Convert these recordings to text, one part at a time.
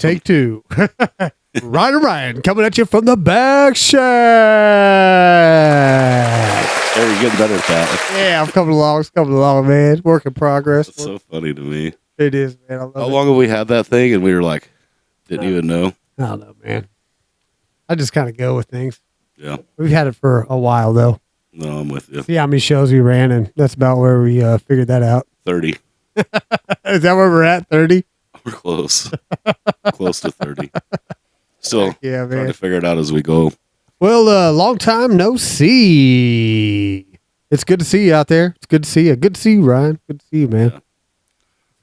Take two. Ryan coming at you from the back shack. Hey, you're getting better at that. Yeah, I'm coming along, man. Work in progress. That's so funny to me. It is, man. I love How it. long have we had that thing and we were like, didn't even know? I don't know, man. I just kind of go with things. Yeah. We've had it for a while, though. No, I'm with you. See how many shows we ran, and that's about where we figured that out. 30. Is that where we're at, 30? We're close. Close to 30. Still Yeah, trying man. to figure it out as we go. Well, long time no see. It's good to see you out there. It's good to see you. Good to see you, Ryan. Good to see you, man. Yeah.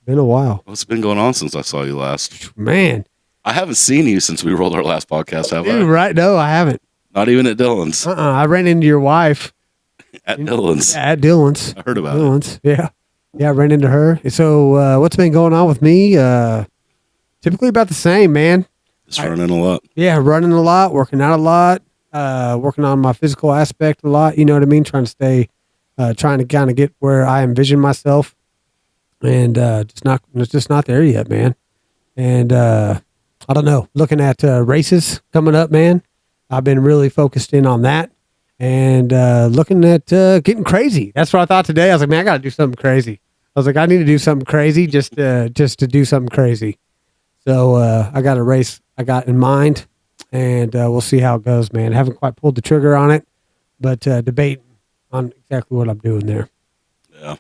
Been a while. What's been going on since I saw you last? Man. I haven't seen you since we rolled our last podcast, have Dude, I? right? No, I haven't. Not even at Dylan's. I ran into your wife At Dylan's. at Dylan's. I heard about it. Dylan's. Yeah. Yeah, I ran into her. So what's been going on with me? Typically about the same, man. Just running a lot. Yeah, running a lot, working out a lot, working on my physical aspect a lot. You know what I mean? Trying to kind of get where I envision myself, and it's just not there yet, man. And I don't know. Looking at races coming up, man. I've been really focused in on that, and looking at getting crazy. That's what I thought today. I was like, man, I got to do something crazy. I was like, I need to do something crazy just to do something crazy. So I got a race I got in mind, and we'll see how it goes, man. I haven't quite pulled the trigger on it, but debating on exactly what I'm doing there. Yeah.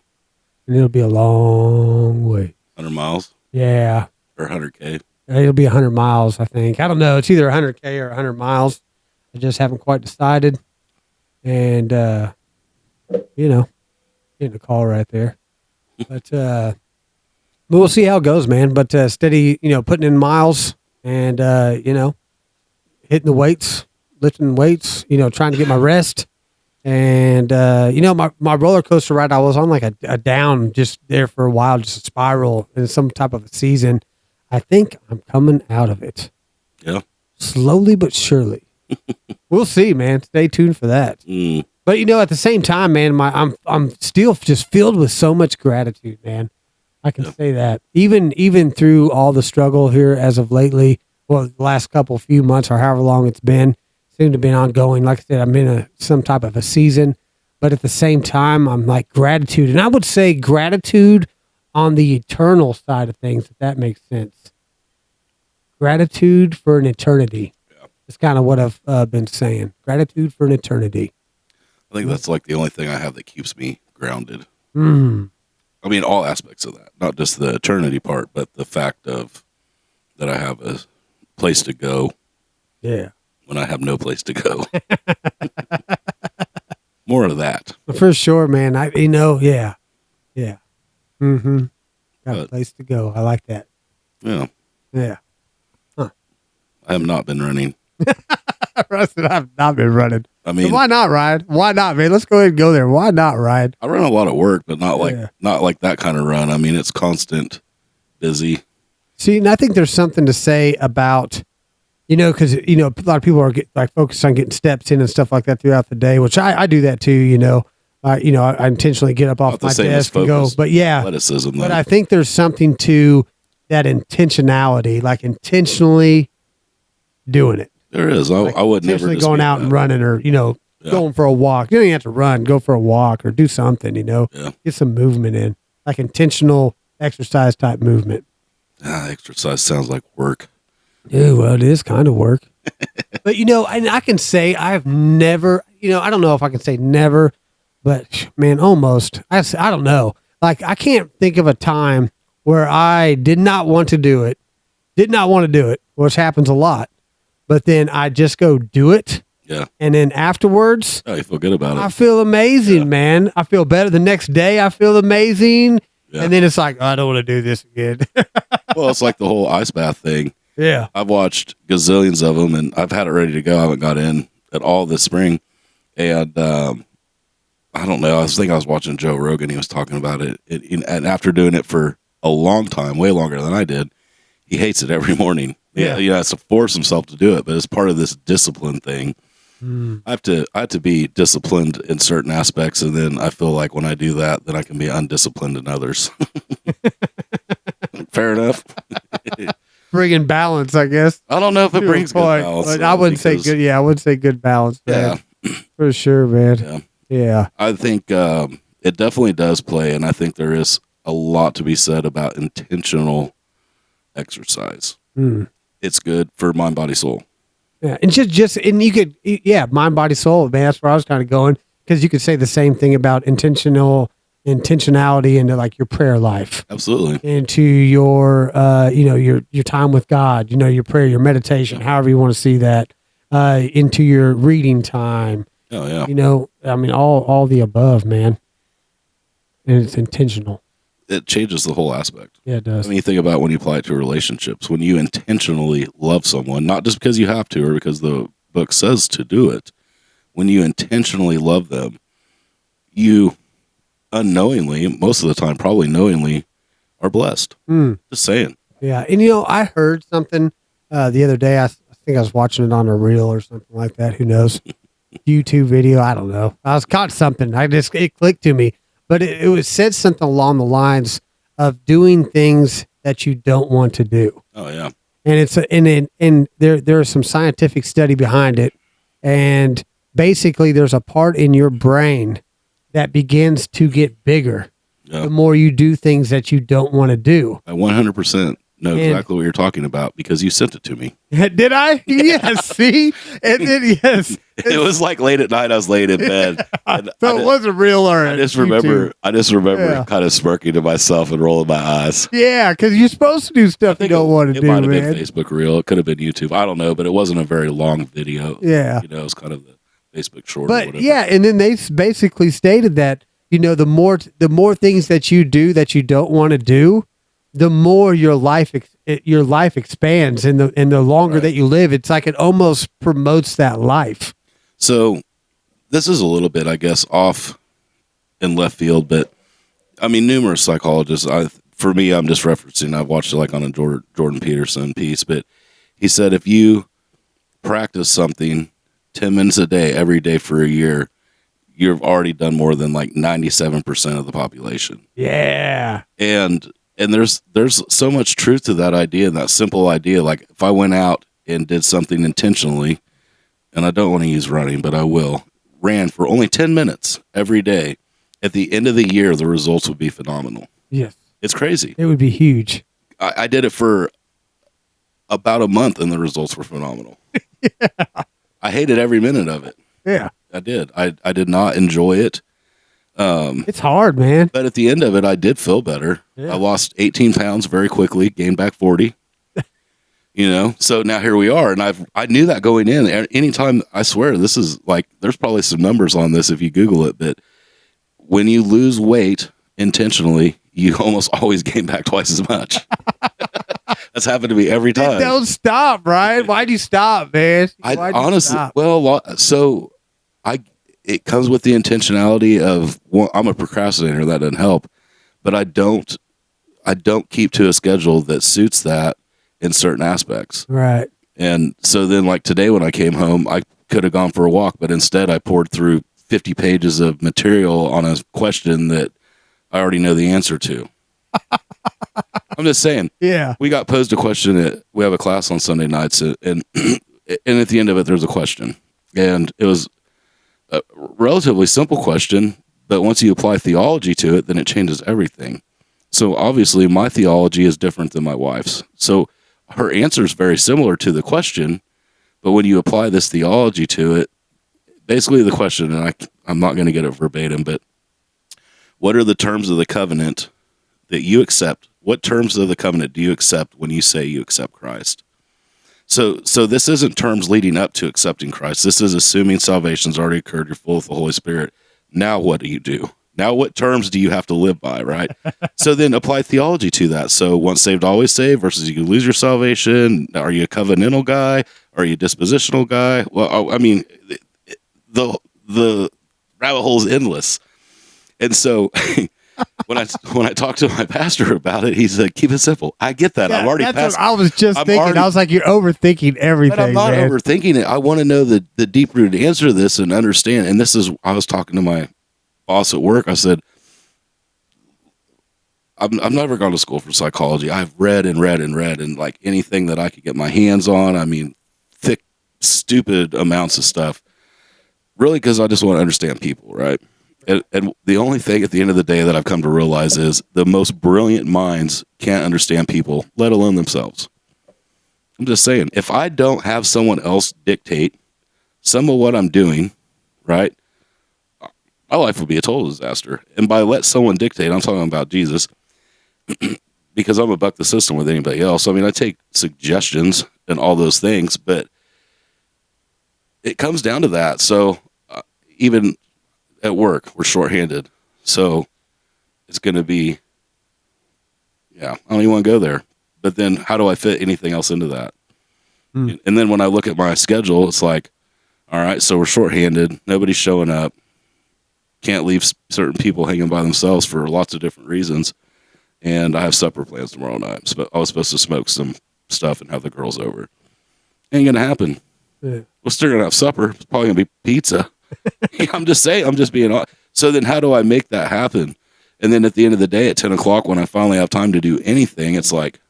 And it'll be a long way. 100 miles Yeah. or 100K. It'll be 100 miles, I think. I don't know. It's either 100K or 100 miles. I just haven't quite decided. And, getting a call right there. But we'll see how it goes, man. But steady, putting in miles and, hitting the weights, lifting weights, trying to get my rest. And, my roller coaster ride, I was on like a down just there for a while, just a spiral in some type of a season. I think I'm coming out of it. Yeah. Slowly but surely. We'll see, man. Stay tuned for that. Mm. But at the same time, man, I'm still just filled with so much gratitude, man. I can say that. Even through all the struggle here as of lately, well, the last few months or however long it's been, seemed to be ongoing. Like I said, I'm in some type of a season, but at the same time, I'm like gratitude. And I would say gratitude on the eternal side of things, if that makes sense. Gratitude for an eternity. Yeah. It's kind of what I've been saying. Gratitude for an eternity. I think that's like the only thing I have that keeps me grounded. Mm. I mean, all aspects of that, not just the eternity part, but the fact of that I have a place to go. Yeah. When I have no place to go. More of that. For sure, man. Yeah. Yeah. Mm-hmm. Got a place to go. I like that. Yeah. Yeah. Huh. I have not been running. Rustin, I've not been running. I mean, so why not, Ryan? Why not, man? Let's go ahead and go there. Why not, Ryan? I run a lot of work, but not like that kind of run. I mean, it's constant, busy. See, and I think there's something to say about, because a lot of people are focused on getting steps in and stuff like that throughout the day, which I do that too. I intentionally get up off my desk and go, but yeah, athleticism, but I think there's something to that intentionality, like intentionally doing it. There is. I would never going out and running or, going for a walk. You don't even have to run, go for a walk or do something, get some movement in, like intentional exercise type movement. Exercise sounds like work. Yeah, well, it is kind of work. But, and I can say I've never, I don't know if I can say never, but man, almost. I don't know. Like, I can't think of a time where I did not want to do it, which happens a lot. But then I just go do it. Yeah. And then afterwards, you feel good about it. I feel amazing, man. I feel better. The next day, I feel amazing. Yeah. And then it's like, I don't want to do this again. Well, it's like the whole ice bath thing. Yeah. I've watched gazillions of them, and I've had it ready to go. I haven't got in at all this spring. And I don't know. I was watching Joe Rogan. He was talking about it. And after doing it for a long time, way longer than I did, he hates it every morning. Yeah, he has to force himself to do it, but it's part of this discipline thing. I have to be disciplined in certain aspects, and then I feel like when I do that, then I can be undisciplined in others. Fair enough. bringing balance, I guess. I don't know if it to a brings good point, balance. but though, I wouldn't say because- good. Yeah, I wouldn't say good balance, man. Yeah, For sure, man. yeah. Yeah. I think it definitely does play, and I think there is a lot to be said about intentional exercise. Mm. It's good for mind, body, soul. Yeah, and and you could, yeah, mind, body, soul, man. That's where I was kind of going, because you could say the same thing about intentionality into like your prayer life, Absolutely. into your, your time with God, your prayer, your meditation, however you want to see that, into your reading time. Oh yeah. I mean, all the above, man. And it's intentional. It changes the whole aspect. Yeah, it does. I mean, you think about when you apply it to relationships, when you intentionally love someone, not just because you have to or because the book says to do it, when you intentionally love them, you unknowingly, most of the time, probably knowingly, are blessed. Mm. Just saying. Yeah. And, I heard something the other day. I think I was watching it on a reel or something like that. Who knows? YouTube video. I don't know. I was caught something. It clicked to me. But it was said something along the lines of doing things that you don't want to do. Oh yeah. And there is some scientific study behind it. And basically there's a part in your brain that begins to get bigger Yeah. the more you do things that you don't want to do. I 100% know And- exactly what you're talking about because you sent it to me. Did I? Yes. See? And then, yes. It was like late at night. I was laying in bed. And So it wasn't real or I just remember Yeah. kind of smirking to myself and rolling my eyes. Yeah, because you're supposed to do stuff you don't want to It do, might have man. been Facebook Reel. It could have been YouTube. I don't know, but it wasn't a very long video. Yeah. It was kind of the Facebook short. or But whatever. yeah, and then they basically stated that, the more things that you do that you don't want to do, the more your life expands, and the longer Right. that you live, it's like it almost promotes that life. So this is a little bit, I guess, off in left field, but I mean, numerous psychologists. For me, I'm just referencing. I've watched it like on a Jordan Peterson piece, but he said if you practice something 10 minutes a day every day for a year, you've already done more than like 97% of the population. Yeah. And there's so much truth to that idea, that simple idea. Like if I went out and did something intentionally, and I don't want to use running, but I will, ran for only 10 minutes every day, at the end of the year, the results would be phenomenal. Yes. It's crazy. It would be huge. I did it for about a month, and the results were phenomenal. I hated every minute of it. Yeah. I did. I did not enjoy it. It's hard, man. But at the end of it, I did feel better. Yeah. I lost 18 pounds very quickly, gained back 40. So now here we are. And I knew that going in. Anytime, I swear, this is like, there's probably some numbers on this if you Google it, but when you lose weight intentionally, you almost always gain back twice as much. That's happened to me every time. Don't stop, Brian. Why'd you stop, man? I Why'd you honestly, stop? it comes with the intentionality of, well, I'm a procrastinator. That doesn't help, but I don't keep to a schedule that suits that in certain aspects. Right. And so then, like today, when I came home, I could have gone for a walk, but instead I poured through 50 pages of material on a question that I already know the answer to. I'm just saying. Yeah. We got posed a question. We have a class on Sunday nights, and and at the end of it, there's a question, and it was a relatively simple question, but once you apply theology to it, then it changes everything. So obviously, my theology is different than my wife's. So her answer is very similar to the question, but when you apply this theology to it, basically the question, and I'm not going to get it verbatim, but what are the terms of the covenant that you accept? What terms of the covenant do you accept when you say you accept Christ? So this isn't terms leading up to accepting Christ. This is assuming salvation's already occurred. You're full of the Holy Spirit. Now what do you do? Now what terms do you have to live by, right? So then apply theology to that. So once saved, always saved versus you can lose your salvation. Are you a covenantal guy? Are you a dispositional guy? Well, I mean, the rabbit hole is endless. And so when I talked to my pastor about it, he said, keep it simple. I get that. I've already that's passed. what I was just I'm thinking. already- I was like, you're overthinking everything, But I'm not man. overthinking it. I want to know the deep-rooted answer to this and understand. And this is, I was talking to my boss at work. I said, I've never gone to school for psychology. I've read and read and read, and like anything that I could get my hands on. I mean, thick, stupid amounts of stuff. Really, because I just want to understand people, right? And the only thing at the end of the day that I've come to realize is the most brilliant minds can't understand people, let alone themselves. I'm just saying, if I don't have someone else dictate some of what I'm doing, right, my life would be a total disaster. And by let someone dictate, I'm talking about Jesus, because I'm a buck the system with anybody else. I mean, I take suggestions and all those things, but it comes down to that. So even at work, we're shorthanded. So it's going to be, I don't even want to go there. But then how do I fit anything else into that? And then when I look at my schedule, it's like, all right, so we're shorthanded. Nobody's showing up. Can't leave certain people hanging by themselves for lots of different reasons. And I have supper plans tomorrow night. I was supposed to smoke some stuff and have the girls over. Ain't going to happen. Yeah. We're still going to have supper. It's probably going to be pizza. I'm just saying, I'm just being honest. So then how do I make that happen? And then at the end of the day, at 10 o'clock, when I finally have time to do anything, it's like,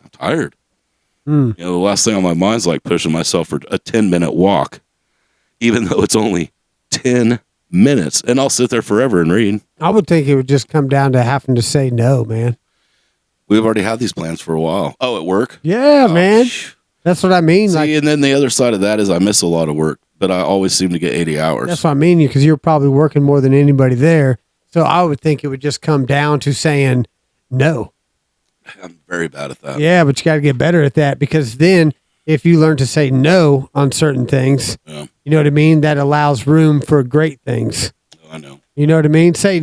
I'm tired. You know, the last thing on my mind is like pushing myself for a 10-minute walk, even though it's only 10 minutes. And I'll sit there forever and read. I would think it would just come down to having to say no, man. We've already had these plans for a while. Oh, at work? Yeah, man. That's what I mean. See, like, and then the other side of that is I miss a lot of work, but I always seem to get 80 hours. that's what I mean, because you're probably working more than anybody there. So I would think it would just come down to saying no. I'm very bad at that. Yeah, but you got to get better at that, because then if you learn to say no on certain things, Yeah. you know what I mean? That allows room for great things. Oh, I know. You know what I mean? Say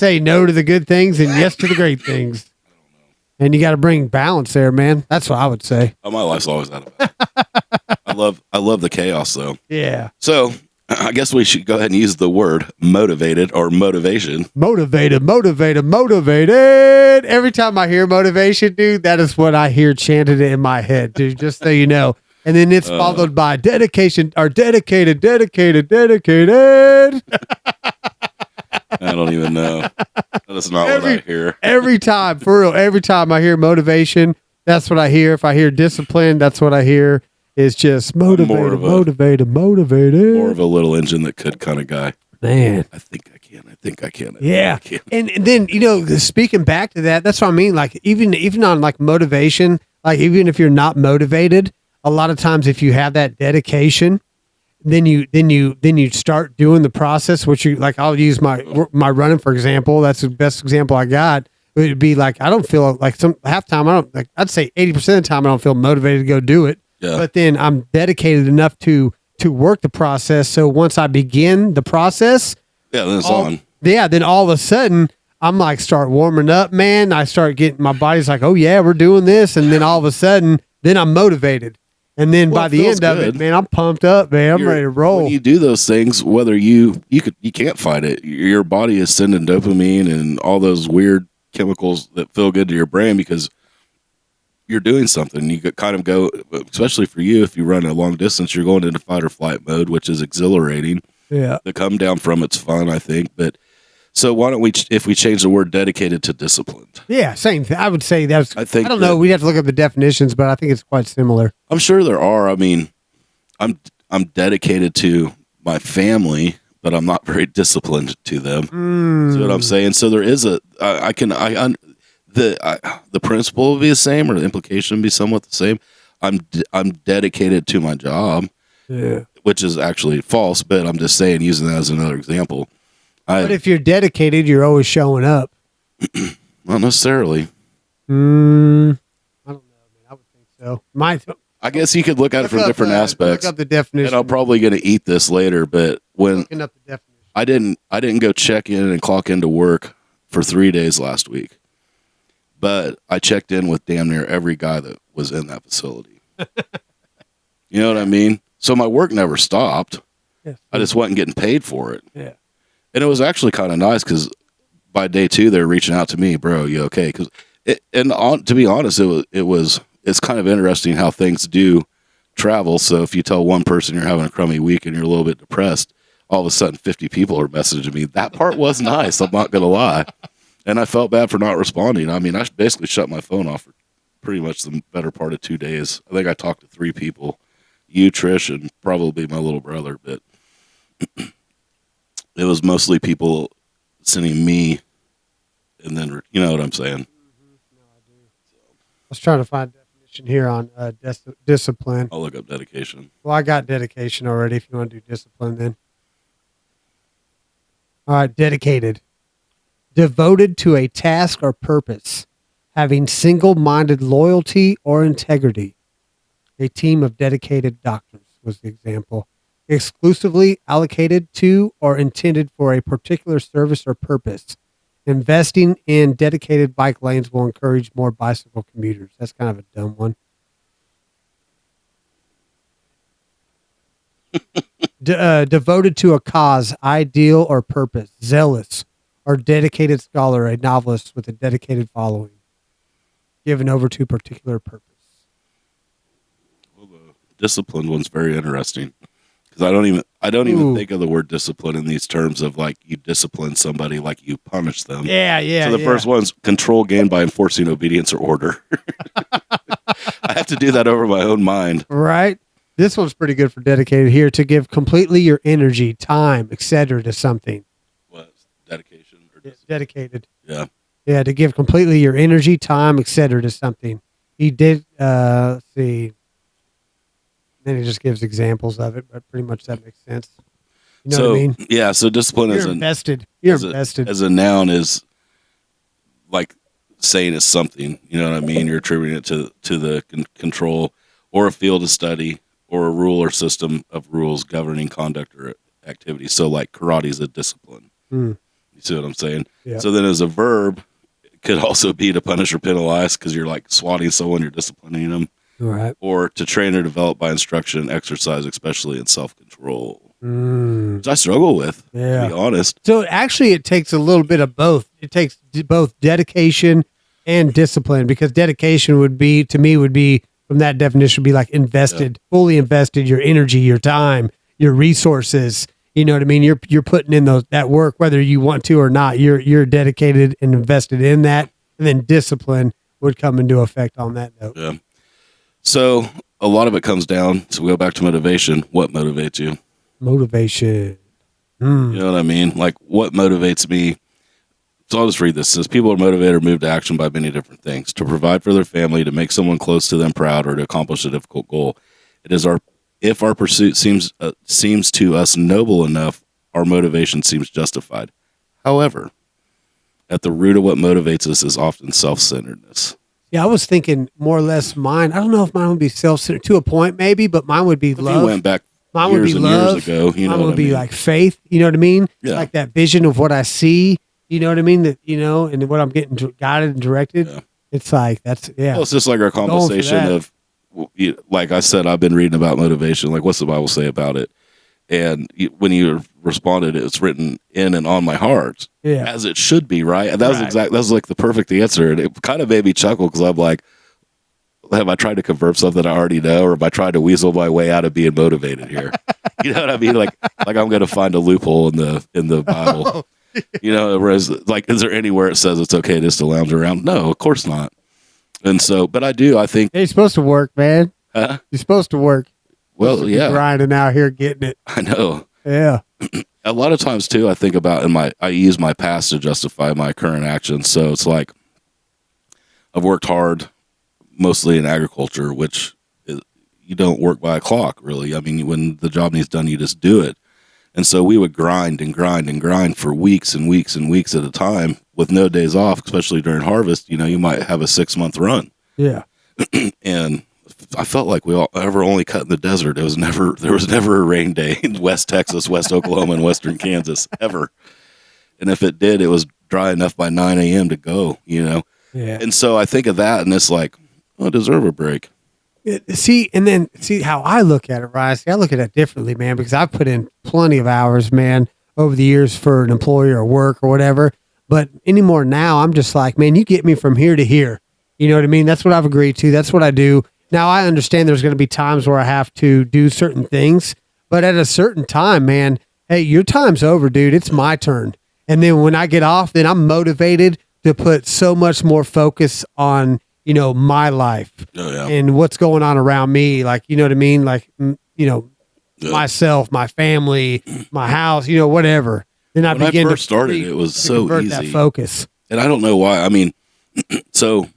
no to the good things and yes to the great things. And you got to bring balance there, man. That's what I would say. Oh, my life's always out of it. I love the chaos, though. Yeah. So I guess we should go ahead and use the word motivated or motivation. Motivated. Every time I hear motivation, dude, that is what I hear chanted in my head, dude, just so you know. And then it's followed by dedication or dedicated. I don't even know. That's not what I hear. Every time, for real, every time I hear motivation, that's what I hear. If I hear discipline, that's what I hear. It's just motivated. More of a little engine that could kind of guy. Man. I think I can. Yeah. And then, you know, speaking back to that, that's what I mean. Like even on like motivation, like even if you're not motivated, a lot of times if you have that dedication, then you start doing the process, which you like. I'll use my running, for example. That's the best example I got. It would be like, I don't feel like half time. I don't like, I'd say 80% of the time I don't feel motivated to go do it. Yeah. But then I'm dedicated enough to work the process. So once I begin the process, then it's on. Yeah, then all of a sudden I'm like, start warming up, man. I start getting, my body's like, oh yeah, we're doing this. And then all of a sudden, then I'm motivated. And then by the end of it, man, I'm pumped up, man. I'm ready to roll. When you do those things, whether you can't fight it. Your body is sending dopamine and all those weird chemicals that feel good to your brain because you're doing something. You could kind of go, especially for you, if you run a long distance, you're going into fight or flight mode, which is exhilarating. Yeah. The come down from it's fun, I think. But so why don't we, if we change the word dedicated to disciplined? Yeah, same thing. I would say that's, I think I don't know. We'd have to look up the definitions, but I think it's quite similar. I'm sure there are. I mean, I'm dedicated to my family, but I'm not very disciplined to them. See what I'm saying? So there is the principle will be the same, or the implication will be somewhat the same. I'm dedicated to my job, which is actually false, but I'm just saying, using that as another example. But if you're dedicated, you're always showing up. Not necessarily. I don't know, man. I would think so. I guess you could look at it from different aspects. Look up the definition. And I'm probably going to eat this later, but when Looking up the definition. I didn't go check in and clock into work for 3 days last week, but I checked in with damn near every guy that was in that facility. You know what I mean? So my work never stopped. Yes. I just wasn't getting paid for it. Yeah. And it was actually kind of nice because by day 2, they're reaching out to me, bro, you okay? Because to be honest, it's kind of interesting how things do travel. So if you tell one person you're having a crummy week and you're a little bit depressed, all of a sudden 50 people are messaging me. That part was nice. I'm not going to lie. And I felt bad for not responding. I mean, I basically shut my phone off for pretty much the better part of 2 days. I think I talked to 3 people, you, Trish, and probably my little brother, but it was mostly people sending me, and then, you know what I'm saying? I was trying to find a definition here on discipline. I'll look up dedication. Well, I got dedication already. If you want to do discipline, then. All right, dedicated. Devoted to a task or purpose, having single-minded loyalty or integrity. A team of dedicated doctors was the example. Exclusively allocated to or intended for a particular service or purpose. Investing in dedicated bike lanes will encourage more bicycle commuters. That's kind of a dumb one. Devoted to a cause, ideal, or purpose. Zealous or dedicated scholar, a novelist with a dedicated following. Given over to a particular purpose. Well, the disciplined one's very interesting. Because I don't even think of the word discipline in these terms of like you discipline somebody like you punish them. Yeah. So the first one's control gained by enforcing obedience or order. I have to do that over my own mind. Right. This one's pretty good for dedicated here. To give completely your energy, time, etc. to something. What? Dedication or discipline? Dedicated. Yeah. Yeah, to give completely your energy, time, etc. to something. He did, let's see. Then he just gives examples of it, but pretty much that makes sense. You know what I mean? Yeah, so discipline You're invested. You're invested. As a noun is like saying it's something. You know what I mean? You're attributing it to the control or a field of study or a rule or system of rules governing conduct or activity. So like karate is a discipline. You see what I'm saying? Yeah. So then as a verb, it could also be to punish or penalize because you're like swatting someone, you're disciplining them. Right. Or to train or develop by instruction and exercise, especially in self-control. Which I struggle with, to be honest. So actually it takes a little bit of both. It takes both dedication and discipline, because dedication would be, to me, would be, from that definition, would be like invested, fully invested, your energy, your time, your resources. You know what I mean? You're putting in that work, whether you want to or not. You're dedicated and invested in that. And then discipline would come into effect on that note. Yeah. So a lot of it comes down, so we go back to motivation. What motivates you? Motivation. You know what I mean? Like, what motivates me? So I'll just read this. It says, people are motivated or moved to action by many different things. To provide for their family, to make someone close to them proud, or to accomplish a difficult goal. If our pursuit seems to us noble enough, our motivation seems justified. However, at the root of what motivates us is often self-centeredness. Yeah, I was thinking more or less mine. I don't know if mine would be self-centered to a point, maybe, but mine would be love. You went back mine years would be and love. years ago. You know mine what would I be mean? like faith. You know what I mean? Yeah. Like that vision of what I see. You know what I mean? That, you know, and what I'm getting guided and directed. Yeah. It's like that's Well, it's just like our conversation of, like I said, I've been reading about motivation. Like, what's the Bible say about it? And when you responded, it's written in and on my heart, as it should be, right? And that was that was like the perfect answer, and it kind of made me chuckle because I'm like, have I tried to convert something I already know, or have I tried to weasel my way out of being motivated here? You know what I mean? Like I'm going to find a loophole in the Bible. You know, whereas like, is there anywhere it says it's okay just to lounge around? No, of course not. And so, but I think hey, you're supposed to work, man. Huh? You're supposed to work. Well, yeah, grinding out here, getting it. I know. Yeah. A lot of times too, I think about I use my past to justify my current actions. So it's like I've worked hard, mostly in agriculture, which you don't work by a clock, really. I mean, when the job needs done, you just do it. And so we would grind and grind and grind for weeks and weeks and weeks at a time with no days off, especially during harvest. You know, you might have a 6-month run. Yeah. And I felt like we only cut in the desert. There was never a rain day in West Texas, West Oklahoma, and Western Kansas ever. And if it did, it was dry enough by 9 a.m. to go, you know? Yeah. And so I think of that and it's like, oh, I deserve a break. See how I look at it, right? See, I look at it differently, man, because I've put in plenty of hours, man, over the years for an employer or work or whatever. But anymore now, I'm just like, man, you get me from here to here. You know what I mean? That's what I've agreed to. That's what I do. Now, I understand there's going to be times where I have to do certain things, but at a certain time, man, hey, your time's over, dude. It's my turn. And then when I get off, then I'm motivated to put so much more focus on, my life Oh, yeah. and what's going on around me. Like, you know what I mean? Like, Yeah. myself, my family, my house, whatever. Then I When I begin first started, to it was to so convert easy. that focus. And I don't know why. I mean, so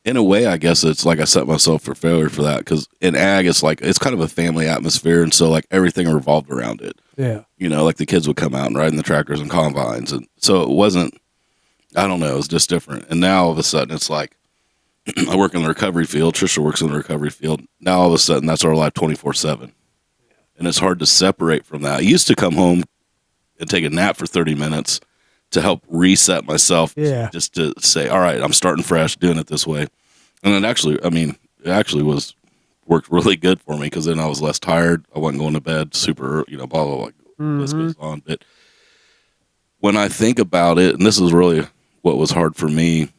in a way, I guess it's like I set myself for failure for that, because in ag, it's kind of a family atmosphere. And so like everything revolved around it. Yeah. Like the kids would come out and ride in the tractors and combines. And so it wasn't, I don't know, it was just different. And now all of a sudden it's like, I work in the recovery field. Trisha works in the recovery field. Now all of a sudden that's our life 24/7. And it's hard to separate from that. I used to come home and take a nap for 30 minutes to help reset myself. Yeah. Just to say, all right, I'm starting fresh, doing it this way. And it actually worked really good for me, because then I was less tired. I wasn't going to bed super, blah, blah, blah. This goes on. But when I think about it, and this is really what was hard for me,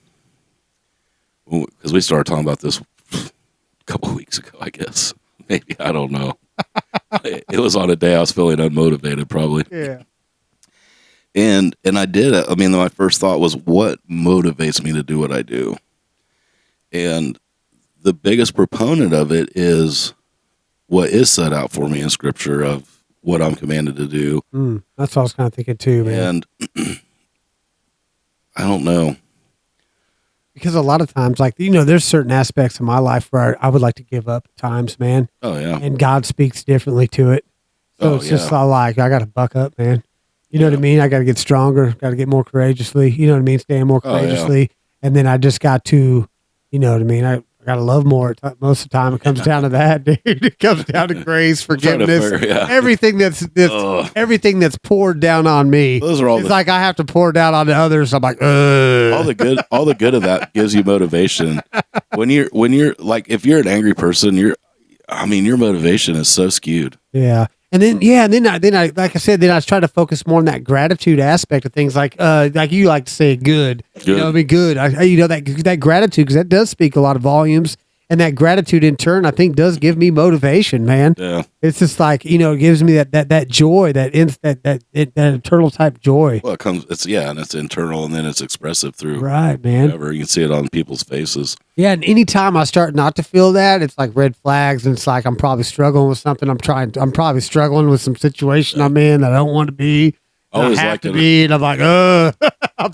because we started talking about this a couple of weeks ago, I guess. Maybe, I don't know. It was on a day I was feeling unmotivated, probably. Yeah. And I did it. I mean, my first thought was, what motivates me to do what I do? And the biggest proponent of it is what is set out for me in Scripture of what I'm commanded to do. That's what I was kind of thinking too, man. And I don't know. Because a lot of times, like, there's certain aspects of my life where I would like to give up at times, man. Oh, yeah. And God speaks differently to it. So it's just like, I got to buck up, man. You know what I mean? I got to get stronger, got to get more courageously, you know what I mean? Stand more courageously. And then I just got to, you know what I mean? I got to love more. Most of the time it comes down to that, dude. It comes down to grace, forgiveness, everything everything that's poured down on me. Those are all it's like I have to pour down on the others. I'm like, all the good of that gives you motivation. When you're like, if you're an angry person, your motivation is so skewed. Yeah. And then I like I said, then I try to focus more on that gratitude aspect of things, like you like to say, good. You know, good. That gratitude, because that does speak a lot of volumes, and that gratitude in turn, I think, does give me motivation, man. Yeah, it's just like, it gives me that joy, that eternal type joy. Well, and it's internal, and then it's expressive through right, man. Whatever. You can see it on people's faces. Yeah, and anytime I start not to feel that, it's like red flags, and it's like I'm probably struggling with something. I'm probably struggling with some situation I'm in that I don't want to be. I always have to be, and I'm like, I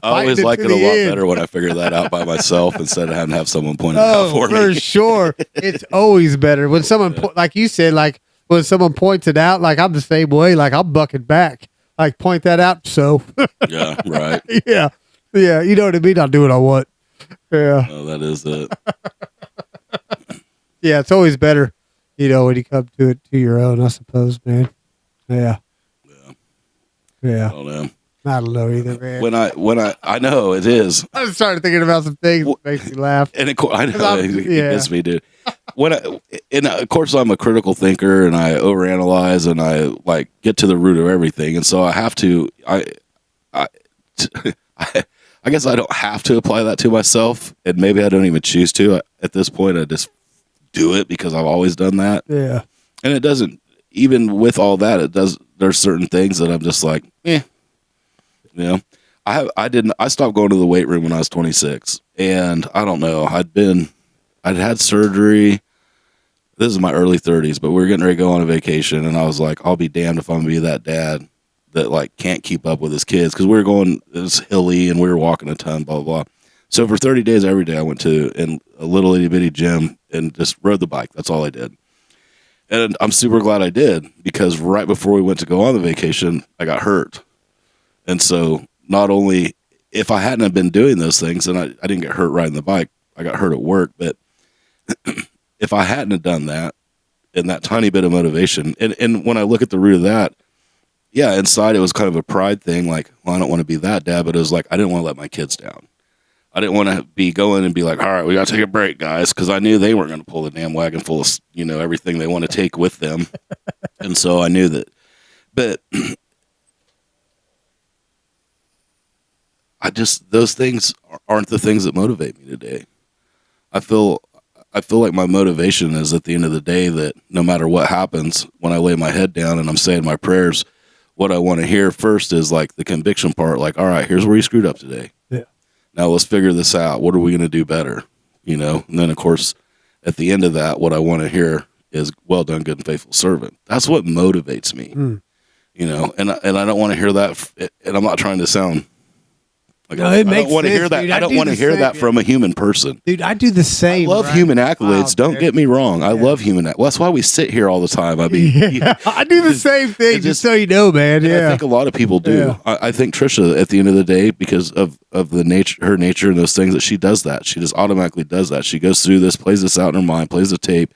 always like it a lot better when I figure that out by myself instead of having to have someone point it out for me. For sure, it's always better when someone, like you said, like when someone points it out. Like I'm the same way. Like I'm bucking back. Like point that out. So yeah, right. yeah. You know what I mean? I'll do what I want. Yeah. Oh, that is it. Yeah, it's always better, when you come to it to your own, I suppose, man. Yeah. Yeah. I don't know either, man. When I know it is. I just started thinking about some things that makes me laugh. And I know it gets me, dude. Of course, I'm a critical thinker, and I overanalyze, and I like get to the root of everything, and so I have to. I guess I don't have to apply that to myself, and maybe I don't even choose to. At this point, I just do it because I've always done that. Yeah. And it doesn't, even with all that, it does. There's certain things that I'm just like, I stopped going to the weight room when I was 26, and I don't know. I'd had surgery. This is my early 30s, but we were getting ready to go on a vacation, and I was like, I'll be damned if I'm gonna be that dad that like can't keep up with his kids, because we were going, it was hilly and we were walking a ton, blah, blah, blah. So for 30 days, every day I went to a little itty bitty gym and just rode the bike. That's all I did. And I'm super glad I did, because right before we went to go on the vacation, I got hurt. And so not only, if I hadn't have been doing those things, and I didn't get hurt riding the bike, I got hurt at work. But if I hadn't have done that, and that tiny bit of motivation, and when I look at the root of that, yeah, inside it was kind of a pride thing, like, well, I don't want to be that dad, but it was like, I didn't want to let my kids down. I didn't want to be going and be like, all right, we got to take a break, guys, because I knew they weren't going to pull the damn wagon full of, everything they want to take with them. And so I knew that. But those things aren't the things that motivate me today. I feel like my motivation is at the end of the day that no matter what happens, when I lay my head down and I'm saying my prayers, what I want to hear first is like the conviction part. Like, all right, here's where you screwed up today. Yeah. Now let's figure this out. What are we going to do better? You know, and then of course, at the end of that, what I want to hear is well done, good and faithful servant. That's what motivates me. You know, and I don't want to hear that. And I'm not trying to sound like No, I it makes don't want to hear sense, that. dude. I I don't do want to the hear same, that from a human person. Dude, I do the same. I love right? human accolades. Out Don't there. get me wrong. I Yeah. love human. Well, that's why we sit here all the time. I mean, Yeah, I do the same thing. it Just so you know, man. and I Yeah. think a lot of people do. Yeah. I think Trisha, at the end of the day, because of the nature, her nature, and those things, that she does that. She just automatically does that. She goes through this, plays this out in her mind, plays the tape,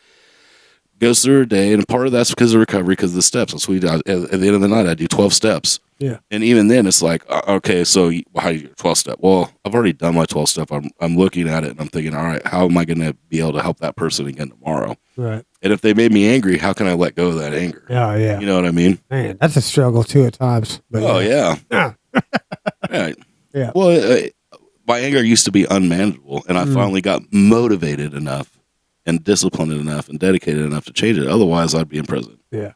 goes through her day, and part of that's because of recovery, because of the steps. That's what we do. At the end of the night, I do 12 steps. Yeah. And even then, it's like, okay, so how do you do your 12 step? Well, I've already done my 12 step. I'm looking at it and I'm thinking, all right, how am I going to be able to help that person again tomorrow? Right. And if they made me angry, how can I let go of that anger? Yeah. Yeah. You know what I mean? Man, that's a struggle too at times. But Oh, yeah. Yeah. Yeah. Yeah. Well, my anger used to be unmanageable, and I finally got motivated enough and disciplined enough and dedicated enough to change it. Otherwise, I'd be in prison. Yeah.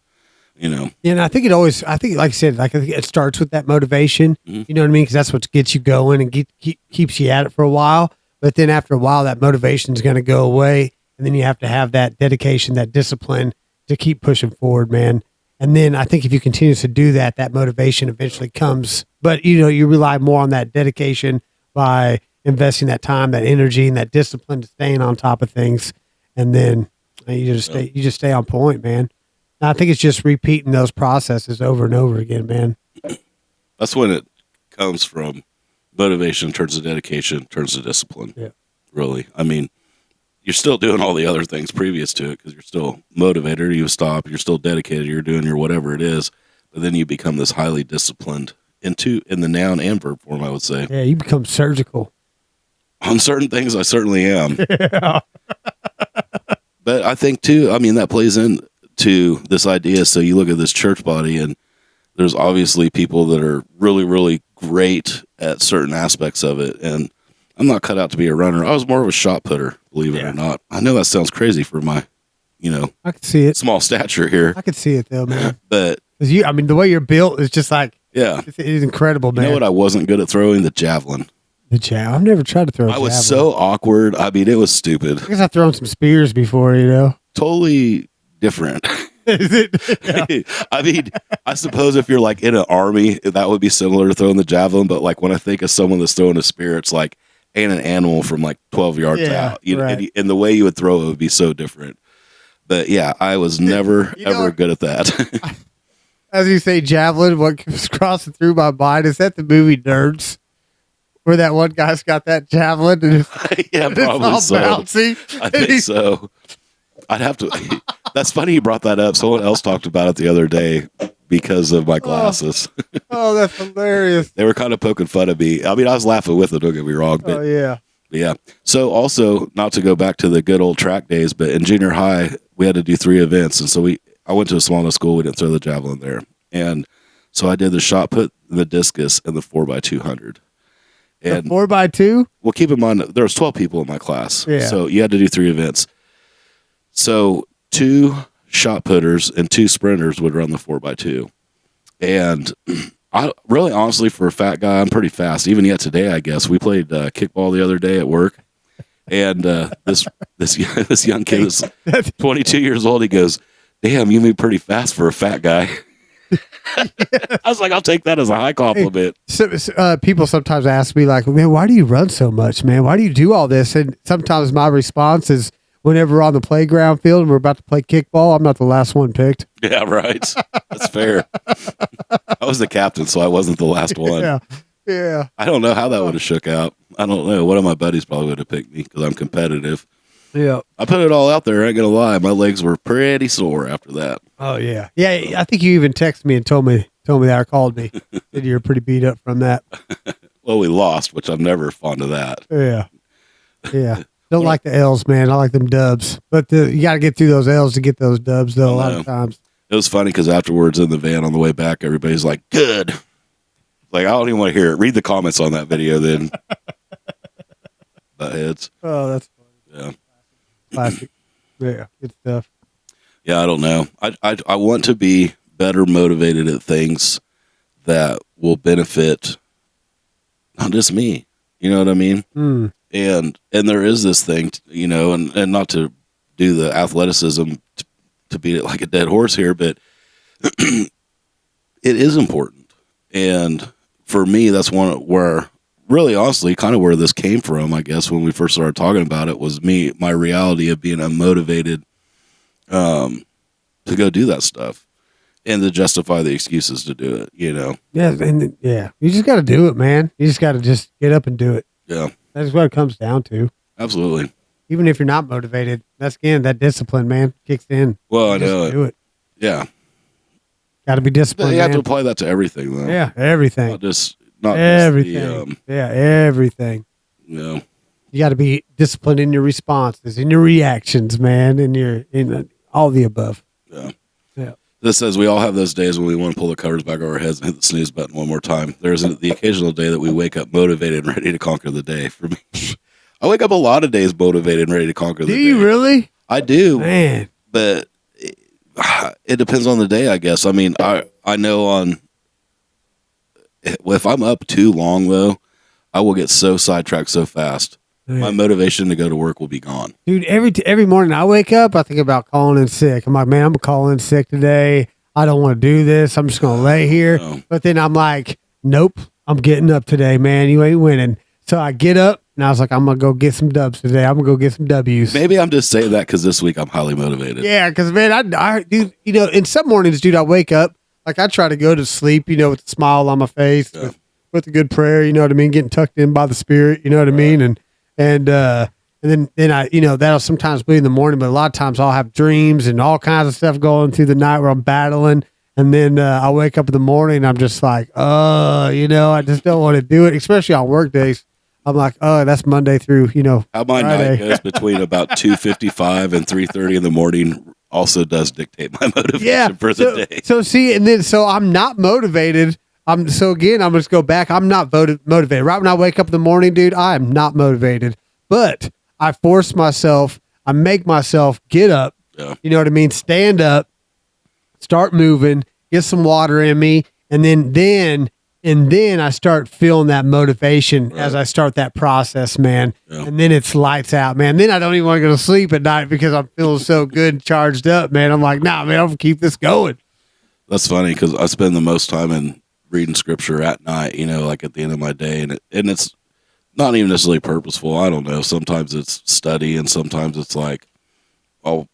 You know? Yeah, and I think like I said, like I think it starts with that motivation. Mhm. You know what I mean? Because that's what gets you going and keeps you at it for a while. But then after a while, that motivation is going to go away, and then you have to have that dedication, that discipline to keep pushing forward, man. And then I think if you continue to do that, that motivation eventually comes. But you rely more on that dedication by investing that time, that energy, and that discipline to staying on top of things, and then you just stay on point, man. And I think it's just repeating those processes over and over again, man. That's when it comes from. Motivation turns to dedication, turns to discipline. Yeah. Really. I mean, you're still doing all the other things previous to it because you're still motivated, you stop, you're still dedicated, you're doing your whatever it is, but then you become this highly disciplined in the noun and verb form, I would say. Yeah, you become surgical. On certain things, I certainly am. Yeah. But I think, too, I mean, that plays into this idea. So you look at this church body, and there's obviously people that are really, really great at certain aspects of it. And I'm not cut out to be a runner. I was more of a shot putter, believe it or not. I know that sounds crazy for my, I could see it. small stature here. I could see it though, man. But 'Cause the way you're built is just like yeah, it's incredible, you man. know what I wasn't good at throwing? The javelin. The javelin. I've never tried to throw. I was so awkward. I mean, it was stupid. I guess I've thrown some spears before, Totally different. Is it? Yeah. I mean, I suppose if you're like in an army, that would be similar to throwing the javelin. But like when I think of someone that's throwing a spear, it's like and an animal from like 12 yards Yeah, out. You know, right. and the way you would throw it would be so different. But yeah, I was never ever good at that. As you say, javelin. What was crossing through my mind is that the movie Nerds, where that one guy's got that javelin and Yeah, it's all probably so. bouncy. I think so. I'd have to. That's funny you brought that up. Someone else talked about it the other day because of my glasses. Oh, that's hilarious. They were kind of poking fun at me. I mean, I was laughing with it. Don't get me wrong, but Oh yeah. yeah. So also, not to go back to the good old track days, but in junior high, we had to do 3 events, and so I went to a small enough school. We didn't throw the javelin there, and so I did the shot put, the discus, and the 4x200. And 4x2. well, keep in mind there was 12 people in my class, Yeah. so you had to do 3 events. So 2 shot putters and 2 sprinters would run the 4x2, and I really, honestly, for a fat guy, I'm pretty fast. Even yet today, I guess we played kickball the other day at work, and this young kid that's 22 years old. He goes, "Damn, you move pretty fast for a fat guy." I was like, "I'll take that as a high compliment." So, people sometimes ask me like, "Man, why do you run so much, man? Why do you do all this?" And sometimes my response is, whenever we're on the playground field and we're about to play kickball, I'm not the last one picked. Yeah, right. That's fair. I was the captain, so I wasn't the last one. Yeah, yeah, I don't know how that would have shook out. I don't know. One of my buddies probably would have picked me because I'm competitive. yeah. I put it all out there. I ain't gonna lie. My legs were pretty sore after that. Oh yeah, yeah. I think you even texted me and told me that or called me that you're pretty beat up from that. Well, we lost, which I'm never fond of that. Yeah, yeah. Don't like the L's, man. I like them dubs, but you got to get through those L's to get those dubs, though. A lot of times. It was funny because afterwards in the van on the way back, everybody's like, "Good." Like, I don't even want to hear it. Read the comments on that video then. Buttheads. Oh, that's Yeah. classic. Yeah, good stuff. Yeah, I don't know. I want to be better motivated at things that will benefit not just me. You know what I mean? Mm. And there is this thing, and not to do the athleticism to beat it like a dead horse here, but it is important. And for me, that's one where, really honestly, kind of where this came from, I guess, when we first started talking about it, was my reality of being unmotivated to go do that stuff and to justify the excuses to do it, Yeah, and you just got to do it, man. You just got to just get up and do it. Yeah, That's what it comes down to. absolutely. Even if you're not motivated, that's again that discipline, man, kicks in. Well, I Just know it. do it. Yeah. Got to be But disciplined. you have to Man. apply that to everything, though. Yeah, everything. Not just Everything. Everything. You You got to be disciplined in your responses, in your reactions, man, in all the above. Yeah. Yeah. This says we all have those days when we want to pull the covers back over our heads and hit the snooze button one more time. There's the occasional day that we wake up motivated and ready to conquer the day. For me, I wake up a lot of days motivated and ready to conquer the Do day. you really? I do, Man. but it depends on the day, I guess. I mean, I know if I'm up too long, though, I will get so sidetracked so fast. My motivation to go to work will be gone. Dude, every morning I wake up, I think about calling in sick. I'm like, man, I'm calling in sick today. I don't want to do this. I'm just going to lay here. No. But then I'm like, nope, I'm getting up today, man. You ain't winning. So I get up and I was like, I'm going to go get some dubs today. I'm going to go get some W's. Maybe I'm just saying that because this week I'm highly motivated. Yeah, because, man, I dude, in some mornings, dude, I wake up, like I try to go to sleep, with a smile on my face, Yeah. with a good prayer, you know what I mean? Getting tucked in by the Spirit, you know what I mean? And then I, that'll sometimes be in the morning, but a lot of times I'll have dreams and all kinds of stuff going through the night where I'm battling. And then I wake up in the morning and I'm just like, I just don't want to do it, especially on work days. I'm like, that's Monday through, How my Friday. night goes between about 2:55 and 3:30 in the morning also does dictate my motivation for the day. So see, so I'm not motivated. I'm gonna just go back. I'm not motivated. Right when I wake up in the morning, dude, I am not motivated. But I force myself. I make myself get up. Yeah. You know what I mean? Stand up, start moving, get some water in me, and then I start feeling that motivation as I start that process, man. Yeah. And then it's lights out, man. Then I don't even want to go to sleep at night because I'm feeling so good and charged up, man. I'm like, nah, man, I'm gonna keep this going. That's funny because I spend the most time in reading scripture at night, like at the end of my day, and it's not even necessarily purposeful. I don't know. Sometimes it's study, and sometimes it's like I'll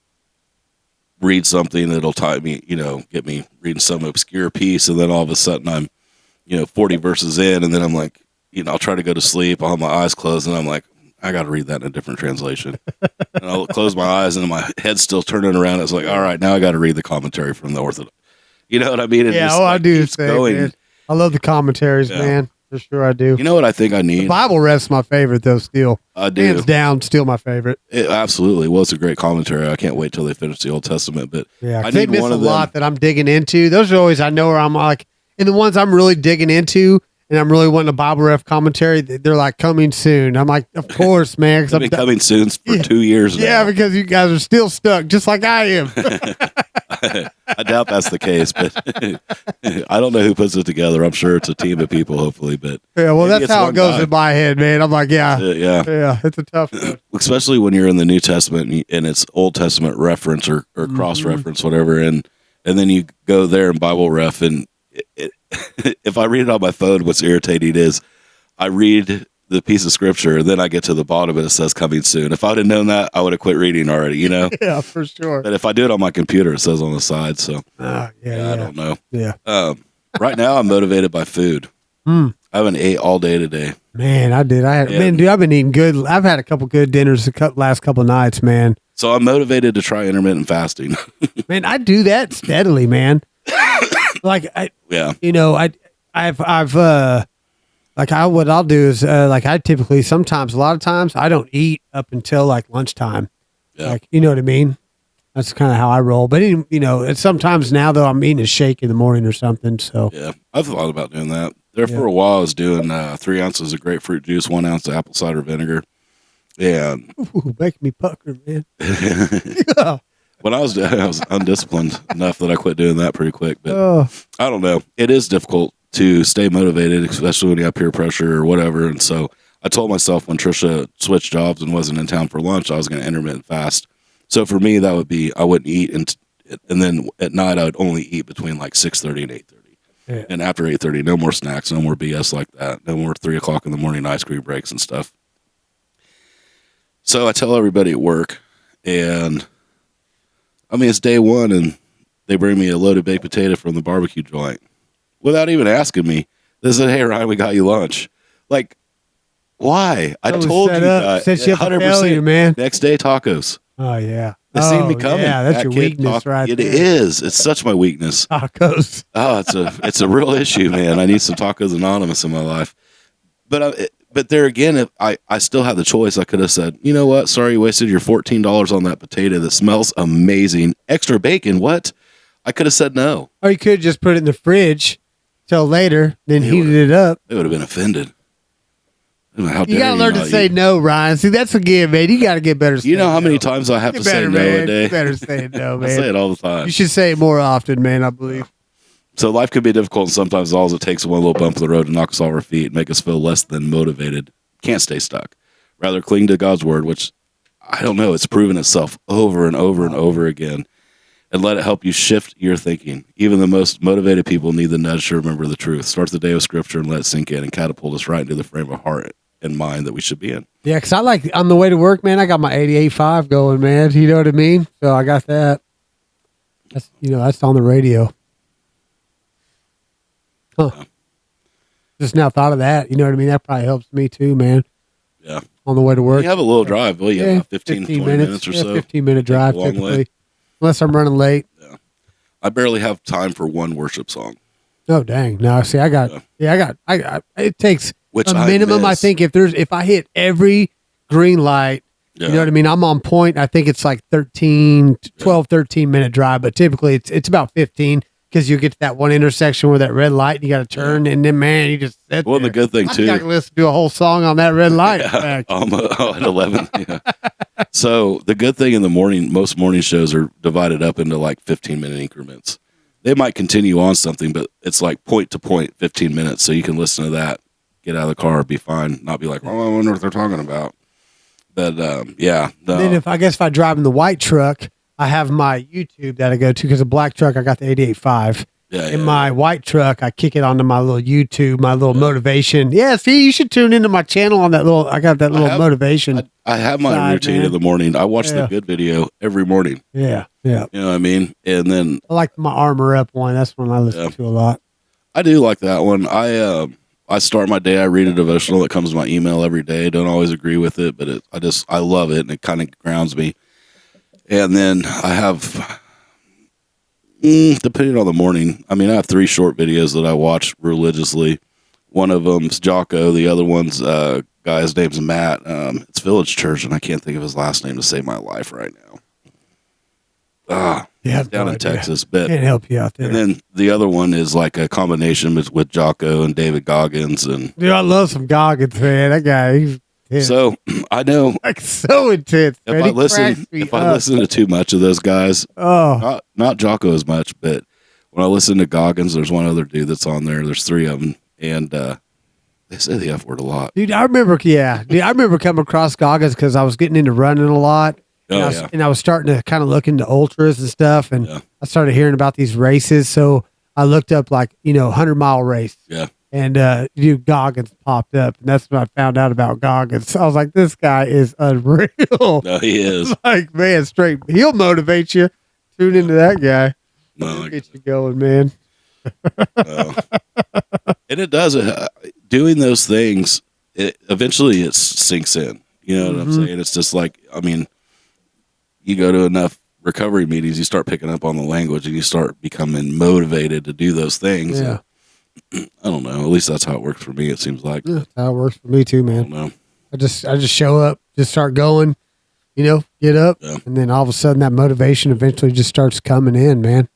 read something that'll get me reading some obscure piece, and then all of a sudden I'm 40 verses in, and then I'm like, I'll try to go to sleep. I'll have my eyes closed, and I'm like, I got to read that in a different translation. And I'll close my eyes, and my head's still turning around. It's like, all right, now I got to read the commentary from the Orthodox. You know what I mean? It Yeah, just, I do the keeps same, going. man. I love the commentaries, Yeah. man. For sure, I do. You know what I think I need? Bible Ref's my favorite, though. Still, I do. hands down, still my favorite. Absolutely. Well, it's a great commentary. I can't wait till they finish the Old Testament. But Yeah, I 'cause they need miss one a of them. lot that I'm digging into. Those are always I know where I'm like, and the ones I'm really digging into, and I'm really wanting a Bible Ref commentary. They're like coming soon. I'm like, of course, man. 'Cause I've been coming soon for 2 years now. yeah, because you guys are still stuck, just like I am. I doubt that's the case, but I don't know who puts it together. I'm sure it's a team of people, hopefully. But Yeah, well, maybe that's it's how one it goes guy. in my head, man. I'm like, yeah, Yeah. it's a tough one. Especially when you're in the New Testament and it's Old Testament reference or cross reference, whatever, and then you go there in Bible Ref, and if I read it on my phone, what's irritating is I read the piece of scripture, then I get to the bottom and it says coming soon. If I'd have known that, I would have quit reading already, Yeah, for sure. But if I do it on my computer, it says on the side. So I Yeah. don't know. Yeah. Right now, I'm motivated by food. I haven't ate all day today. Man, I did. Dude, I've been eating good. I've had a couple good dinners the last couple nights, man. So I'm motivated to try intermittent fasting. Man, I do that steadily, man. Like what I'll do is I typically sometimes a lot of times I don't eat up until like lunchtime. Yeah. Like, you know what I mean? That's kind of how I roll. But it's sometimes now though I'm eating a shake in the morning or something. So Yeah, I've thought about doing that. For a while, I was doing 3 ounces of grapefruit juice, 1 ounce of apple cider vinegar. And making me pucker, man. Yeah. when I was undisciplined enough that I quit doing that pretty quick. But Oh, I don't know. It is difficult to stay motivated, especially when you have peer pressure or whatever. And so I told myself when Trisha switched jobs and wasn't in town for lunch, I was going to intermittent fast. So for me, that would be I wouldn't eat, and then at night I would only eat between like 6:30 and 8:30. Yeah. And after 8:30, no more snacks, no more BS like that, no more 3 o'clock in the morning ice cream breaks and stuff. So I tell everybody at work, and I mean, it's day one, and they bring me a loaded baked potato from the barbecue joint without even asking me. They said, "Hey, Ryan, we got you lunch." Like, why? I told you that. Set you up for failure, man. Next day, tacos. Oh, yeah. They seem to be coming. Yeah, that's That your kid weakness right It there. is. It's such my weakness. Tacos. Oh, it's a real issue, man. I need some Tacos Anonymous in my life. But there again, if I still have the choice. I could have said, you know what? Sorry, you wasted your $14 on that potato that smells amazing. Extra bacon. What? I could have said no. Or you could just put it in the fridge till later, then They heated it up. They would have been offended. How You dare got to learn to not say eat? no, Ryan. See, that's again, man. You got to get better. You know how many no. times I have Get to say better, no man. a day? You better say no, I say man. it all the time. You should say it more often, man, I believe. So life can be difficult, and sometimes all it takes is one little bump in the road to knock us off our feet and make us feel less than motivated. Can't stay stuck. Rather cling to God's word, which I don't know, it's proven itself over and over and over again, and let it help you shift your thinking. Even the most motivated people need the nudge to remember the truth. Start the day with scripture and let it sink in and catapult us right into the frame of heart and mind that we should be in. Yeah, because I like, on the way to work, man, I got my 88.5 going, man. You know what I mean? So I got that. That's, that's on the radio. Huh. Yeah. Just now thought of that. You know what I mean? That probably helps me too, man. Yeah. On the way to work. You have a little drive. Well, yeah, 15 20 minutes or Yeah, so. 15-minute drive, a long typically. way. Unless I'm running late. I barely have time for one worship song. Oh, dang. No, see, I got, it takes Which a I minimum. I miss. think if I hit every green light, Yeah. you know what I mean? I'm on point. I think it's like 13-minute drive, but typically it's about 15 because you get to that one intersection where that red light and you got to turn, and then, man, you just sit Well, there. the good thing, I think I too. can listen to a whole song on that red light. in Yeah, fact. at 11. Yeah. So the good thing in the morning, most morning shows are divided up into like 15-minute increments. They might continue on something, but it's like point to point, 15 minutes. So you can listen to that, get out of the car, be fine, not be like, oh, I wonder what they're talking about. But yeah, no. Then if I drive in the white truck, I have my YouTube that I go to because the black truck I got the 88.5. yeah, In yeah. my white truck, I kick it onto my little YouTube, my little motivation. Yeah, see, you should tune into my channel on that little. I got that little motivation. I have my side, routine man. in the morning. I watch Yeah. the good video every morning. Yeah, yeah. You know what I mean? And then I like my Armor Up one. That's one I listen Yeah. to a lot. I do like that one. I start my day. I read a devotional that comes to my email every day. Don't always agree with it, but I love it, and it kind of grounds me. And then I have, depending on the morning, I mean, I have 3 short videos that I watch religiously. One of them's Jocko. The other one's guy. His name's Matt. It's Village Church, and I can't think of his last name to save my life right now. Yeah, Down in Texas, but. Can't help you out there. And then the other one is like a combination with Jocko and David Goggins. And Dude, I love some Goggins, man. That guy, he's intense. so I know like so intense. if man. I He listen, cracks me if I up. listen to too much of those guys, Oh, not Jocko as much, but when I listen to Goggins, there's one other dude that's on there. There's 3 of them. And they say the F word a lot. dude, I remember coming across Goggins because I was getting into running a lot. Oh, And I was, yeah. and I was starting to kind of look into ultras and stuff, and Yeah. I started hearing about these races. So I looked up 100-mile race, Yeah. and dude, Goggins popped up, and that's when I found out about Goggins. I was like, this guy is unreal. No, he is. Like, man, straight, he'll motivate you. Tune into that guy. No, He'll get you going, man. no. And it does. Doing those things, eventually it sinks in. You know what I'm Mhm. saying? It's just like, I mean, you go to enough recovery meetings, you start picking up on the language, and you start becoming motivated to do those things. Yeah, And I don't know. At least that's how it works for me. It seems like. that's how it works for me too, I man. don't know. I just show up, just start going, get up, Yeah. and then all of a sudden that motivation eventually just starts coming in, man.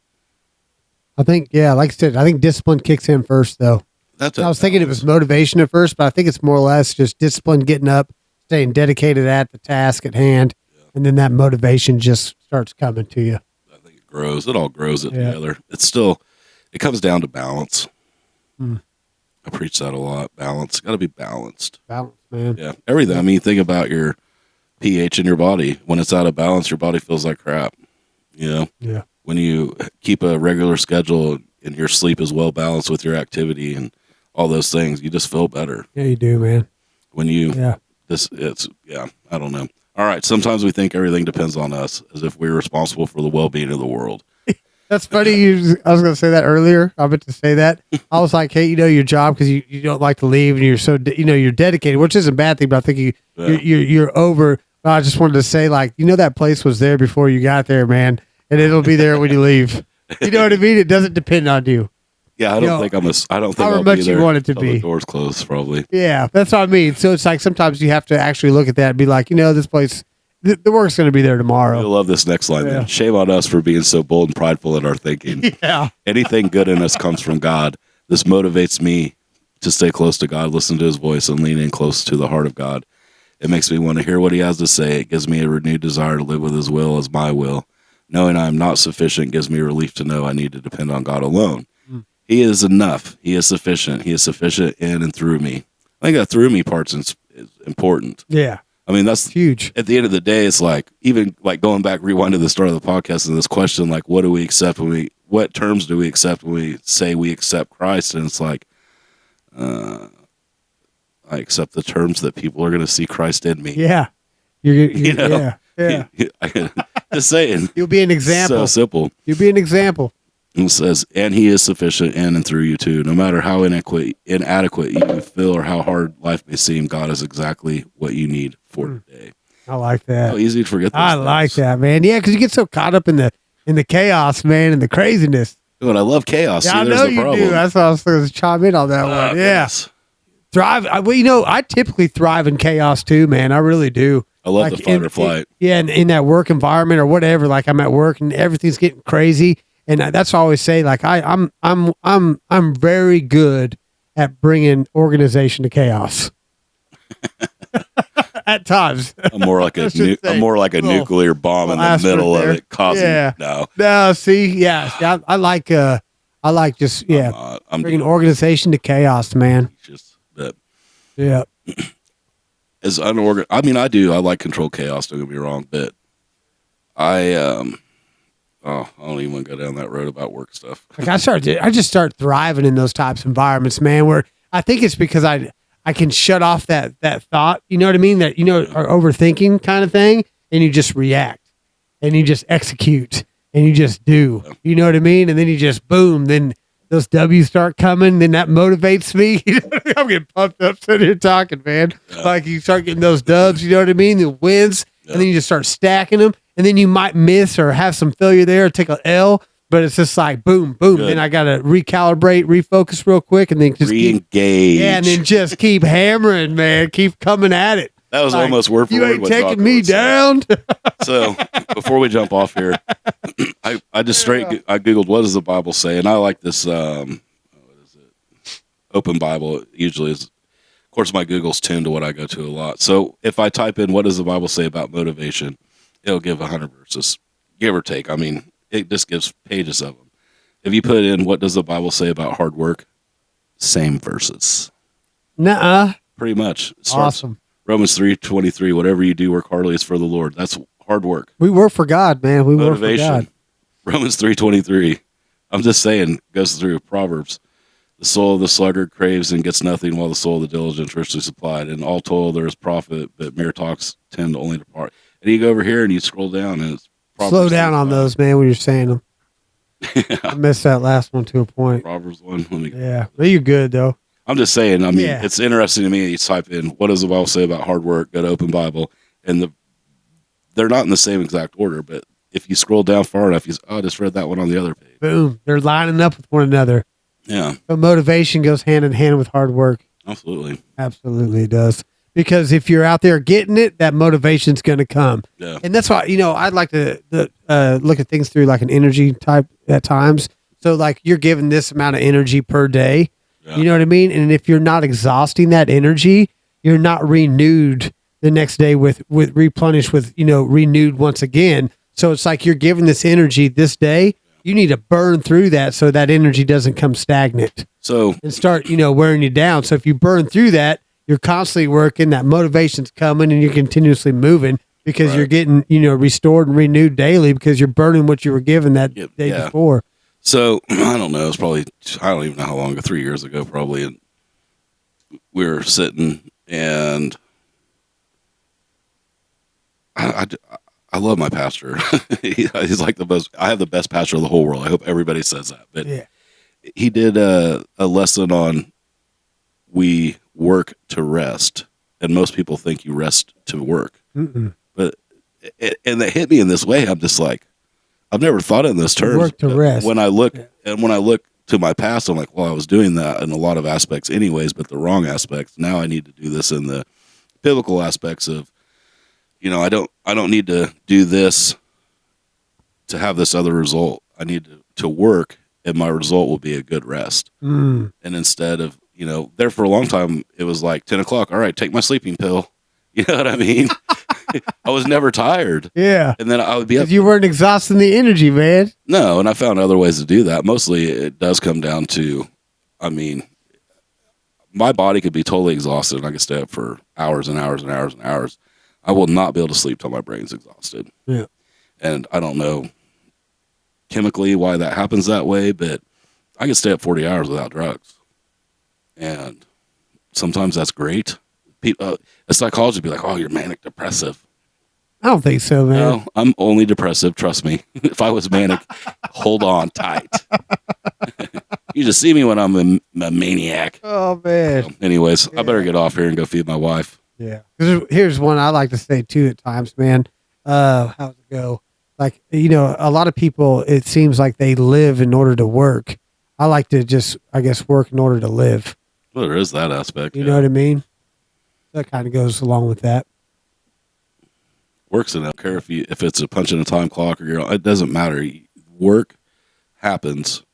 I think, like I said, I think discipline kicks in first, though. That's. I was thinking it was motivation at first, but I think it's more or less just discipline, getting up, staying dedicated at the task at hand, and then that motivation just starts coming to you. I think it grows. It all grows it Yeah. together. It's still. It comes down to balance. Hmm. I preach that a lot. Balance. Got to be balanced. Balance, man. Yeah. Everything. I mean, think about your pH in your body. When it's out of balance, your body feels like crap. You know? Yeah. When you keep a regular schedule and your sleep is well balanced with your activity and all those things, you just feel better. Yeah, you do, man. When you, Yeah. I don't know. All right. Sometimes we think everything depends on us as if we're responsible for the well-being of the world. That's funny. I was going to say that earlier. I meant to say that. I was like, hey, your job, because you don't like to leave and you're so, you're dedicated, which isn't a bad thing, but I think you're over. I just wanted to say, like, that place was there before you got there, man. And it'll be there when you leave. You know what I mean? It doesn't depend on you. Yeah, I don't think however I'll much be there you want it to till be. the doors closed, probably. Yeah, that's what I mean. So it's like sometimes you have to actually look at that and be like, this place, the work's going to be there tomorrow. You'll love this next line. Yeah. Then. Shame on us for being so bold and prideful in our thinking. Yeah. Anything good in us comes from God. This motivates me to stay close to God, listen to his voice, and lean in close to the heart of God. It makes me want to hear what he has to say. It gives me a renewed desire to live with his will as my will. Knowing I am not sufficient gives me relief to know I need to depend on God alone. He is enough. He is sufficient. He is sufficient in and through me. I think that through me part's is important. Yeah. I mean, that's huge. At the end of the day, it's like, even like going back, rewind to the start of the podcast and this question, like, what do we accept what terms do we accept when we say we accept Christ? And it's like, I accept the terms that people are going to see Christ in me. Yeah. Yeah. Just saying. You'll be an example. So simple. You'll be an example. And it says, and he is sufficient in and through you too. No matter how inadequate you feel or how hard life may seem, God is exactly what you need for today. I like that. How easy to forget those I things. like that, man. Yeah, because you get so caught up in the chaos, man, and the craziness. Dude, I love chaos. Yeah, See, I there's know the you problem. do. That's why I was going to chime in on that one. Yeah. Goodness. Thrive. I typically thrive in chaos too, man. I really do. I love the fight or flight. In that work environment or whatever. Like I'm at work and everything's getting crazy, and that's what I always say. Like I'm very good at bringing organization to chaos. At times, I'm more like a nuclear bomb in the middle of it, causing No, see, yeah, I like just bringing organization to chaos, man. Just that. Yeah. As unorganized, I mean, I like controlled chaos. Don't get me wrong, but I don't even want to go down that road about work stuff. Like I just start thriving in those types of environments, man. Where I think it's because I can shut off that thought. You know what I mean? That are overthinking kind of thing, and you just react, and you just execute, and you just do. You know what I mean? And then you just boom. Then those W's start coming. Then that motivates me. I'm getting pumped up sitting here talking, man. Yeah. Like you start getting those dubs. You know what I mean? The wins, and then you just start stacking them. And then you might miss or have some failure there or take an L, but it's just like boom, boom. Good. Then I got to recalibrate, refocus real quick, and then just re-engage. and then just keep hammering, man. Keep coming at it. That was almost word for You word. ain't what taking Rocco me would say. down. So before we jump off here, I just I Googled what does the Bible say, and I like this. What is it? Open Bible usually is. Of course, my Google's tuned to what I go to a lot. So if I type in what does the Bible say about motivation, it'll give 100 verses, give or take. I mean, it just gives pages of them. If you put in what does the Bible say about hard work, same verses. Nuh-uh. Pretty much. It starts Awesome. Romans 3:23. Whatever you do, work heartily is for the Lord. That's hard work. We work for God, man. We work for Motivation. God. Romans 3:23. I'm just saying, goes through Proverbs. The soul of the sluggard craves and gets nothing, while the soul of the diligent richly supplied. In all toil there is profit, but mere talks tend only to depart. And you go over here and you scroll down, and it's Proverbs Slow down on 3:5. those, man, when you're saying them. I missed that last one to a point. Proverbs 1. Yeah. But you're good, though. I'm just saying, I mean, Yeah. it's interesting to me. You type in, what does the Bible say about hard work? Go to Open Bible. And they're not in the same exact order, but if you scroll down far enough, I just read that one on the other page. Boom. They're lining up with one another. Yeah, But motivation goes hand in hand with hard work. absolutely. Absolutely it does. Because if you're out there getting it, that motivation's going to come. Yeah. And that's why, I'd like to look at things through like an energy type at times. So like you're given this amount of energy per day. Yeah. You know what I mean? And if you're not exhausting that energy, you're not renewed the next day with replenished with, renewed once again. So it's like you're given this energy this day. you need to burn through that so that energy doesn't come stagnant So and start, wearing you down. So if you burn through that, you're constantly working, that motivation's coming, and you're continuously moving because you're getting, restored and renewed daily because you're burning what you were given that day before. So I don't know. It's probably, I don't even know how long ago, 3 years ago, probably. And we were sitting, and I love my pastor. He's like I have the best pastor in the whole world. I hope everybody says that. But he did a lesson on we work to rest. And most people think you rest to work. Mm-mm. But, and that hit me in this way. I'm just like, I've never thought in this terms. Work to rest. When I look to my past, I'm like, well, I was doing that in a lot of aspects anyways, but the wrong aspects. Now I need to do this in the biblical aspects of, I don't need to do this to have this other result. I need to work, and my result will be a good rest. Mm. And instead of, there for a long time, it was like 10 o'clock. All right, take my sleeping pill. You know what I mean? I was never tired. Yeah. And then I would be up. You weren't exhausting the energy, man. No, and I found other ways to do that. Mostly it does come down to, my body could be totally exhausted and I could stay up for hours and hours and hours and hours. I will not be able to sleep till my brain's exhausted. Yeah. And I don't know chemically why that happens that way, but I can stay up 40 hours without drugs. And sometimes that's great. A psychologist would be like, oh, you're manic depressive. I don't think so, man. No, I'm only depressive. Trust me. If I was manic, hold on tight. You just see me when I'm a maniac. Oh, man. So anyways, I better get off here and go feed my wife. Yeah. Here's one I like to say too at times, man. How's it go? Like, a lot of people, it seems like they live in order to work. I like to just, I guess, work in order to live. Well, there is that aspect. You know what I mean? That kind of goes along with that. Works, and I don't care if it's a punch in a time clock or it doesn't matter. Work happens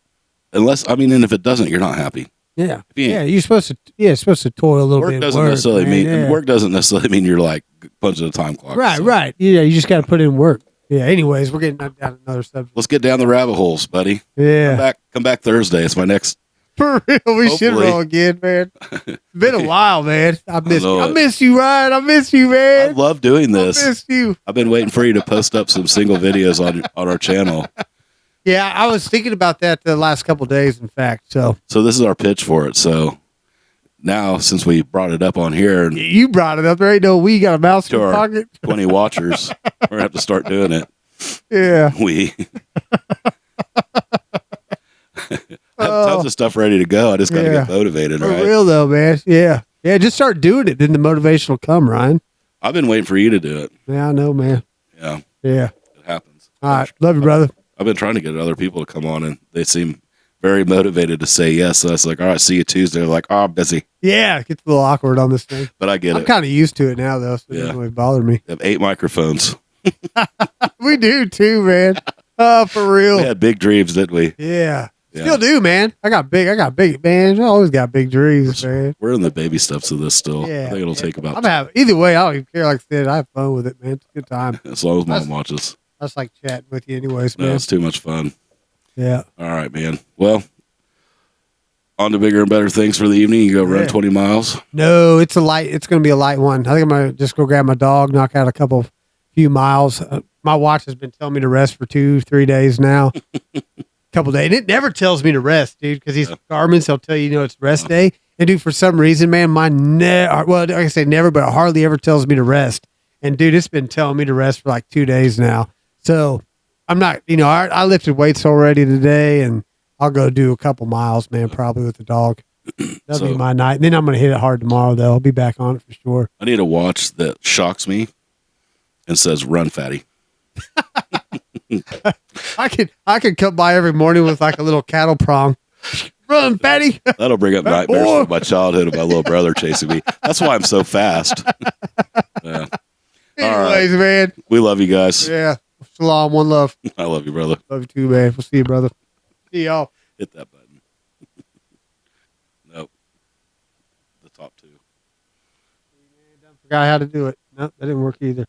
unless, and if it doesn't, you're not happy. Yeah. You're supposed to toil a little bit. Work doesn't necessarily mean you're like punching a time clock. Right. Yeah. You just got to put in work. Yeah. Anyways, we're getting down another subject. Let's get down the rabbit holes, buddy. Yeah. Come back Thursday. It's my next. For real, we should roll again, man. It's been a while, man. I miss you, Ryan. I miss you, man. I love doing this. I miss you. I've been waiting for you to post up some single videos on our channel. Yeah, I was thinking about that the last couple of days, in fact. So this is our pitch for it. So now, since we brought it up on here, and you brought it up, there ain't no we got a mouse in your pocket. 20 watchers, we're gonna have to start doing it. Yeah, we. I have tons of stuff ready to go. I just got to get motivated, right? For real, though, man. Yeah. Just start doing it. Then the motivation will come, Ryan. I've been waiting for you to do it. Yeah, I know, man. Yeah. It happens. All right. Love you, brother. I've been trying to get other people to come on, and they seem very motivated to say yes. So it's like, all right, see you Tuesday. They're like, oh, I'm busy. Yeah, it gets a little awkward on this thing. But I get it. I'm kind of used to it now, though, so it doesn't really bother me. We have 8 microphones. We do, too, man. Oh, for real. We had big dreams, didn't we? Yeah. Still do, man. I got big, man. I always got big dreams, man. We're in the baby steps of this still. Yeah, I think it'll take about. Either way, I don't even care. Like I said, I have fun with it, man. It's a good time. As long as mom watches. I just like chatting with you, anyways, man. No, it's too much fun. Yeah. All right, man. Well, on to bigger and better things for the evening. You go run 20 miles. No, it's going to be a light one. I think I'm going to just go grab my dog, knock out a few miles. My watch has been telling me to rest for 2-3 days now. Couple days, and it never tells me to rest, dude, because these Garmin's, they'll tell you, it's rest day. And dude, for some reason, man, mine like I say never, but it hardly ever tells me to rest. And dude, it's been telling me to rest for like 2 days now. So I'm not, I lifted weights already today, and I'll go do a couple miles, man, probably with the dog. That'll be my night. And then I'm going to hit it hard tomorrow, though. I'll be back on it for sure. I need a watch that shocks me and says, run, fatty. I could come by every morning with like a little cattle prong. Run, fatty. That'll bring up nightmares from my childhood of my little brother chasing me. That's why I'm so fast. Yeah. Anyways, man. We love you guys. Yeah. Shalom. One love. I love you, brother. Love you too, man. We'll see you, brother. See y'all. Hit that button. Nope. The top 2. Forgot how to do it. Nope, that didn't work either.